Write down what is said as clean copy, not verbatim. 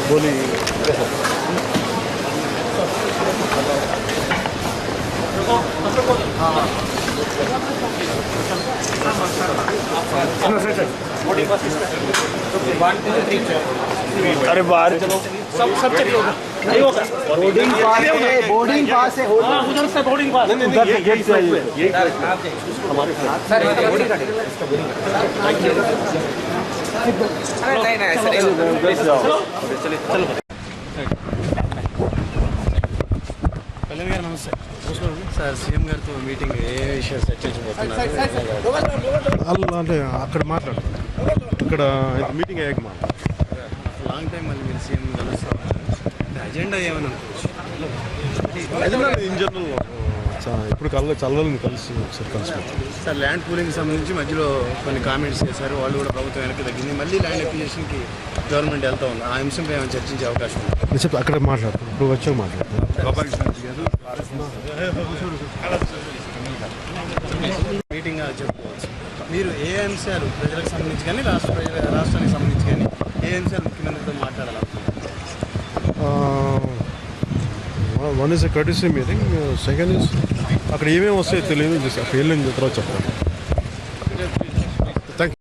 बोली अरे बाहर चलो सब चलिए होगा नहीं होगा बोर्डिंग पास है उधर से बोर्डिंग पास उधर से गेट से ये हमारे सर बोर्डिंग कार्ड इसका बोर्डिंग थैंक यू अरे नहीं चलो चलो कल्याण गाరు నమస్తే సార్ సీఎం గారితో మీటింగ్ ఏ విషయాలు చర్చించబోతున్నారు అలా అంటే అక్కడ మాట్లాడతారు ఇక్కడ మీటింగ్ అయ్యాక లాంగ్ టైం మళ్ళీ మీరు సీఎం కలుస్తారు అజెండా ఏమైనా అనుకోవచ్చు ఇన్ జనరల్ ఇప్పుడు చల్లవాళ్ళని కలిసి ఒకసారి కలిసిపోతాం సార్ ల్యాండ్ పూలింగ్కి సంబంధించి మధ్యలో కొన్ని కామెంట్స్ చేశారు వాళ్ళు కూడా ప్రభుత్వం వెనక్కి తగ్గింది మళ్ళీ ల్యాండ్ అక్విజిషన్కి గవర్నమెంట్ వెళ్తా ఉంది ఆ అంశంపై ఏమైనా చర్చించే అవకాశం ఉంది చెప్పి అక్కడ మాట్లాడతాం ఇప్పుడు వచ్చాక మాట్లాడతాం మీటింగ్ చెప్పుకోవచ్చు మీరు ఏ అంశాలు ప్రజలకు సంబంధించి కానీ రాష్ట్రానికి సంబంధించి కానీ ఏ అంశాలు ముఖ్యమంత్రితో మాట్లాడాలనుకుంటున్నారు one is a courtesy meeting second is అక్కడ ఏమేమి వస్తాయో తెలియదు అక్కడ వెళ్ళిన తర్వాత చెప్తాను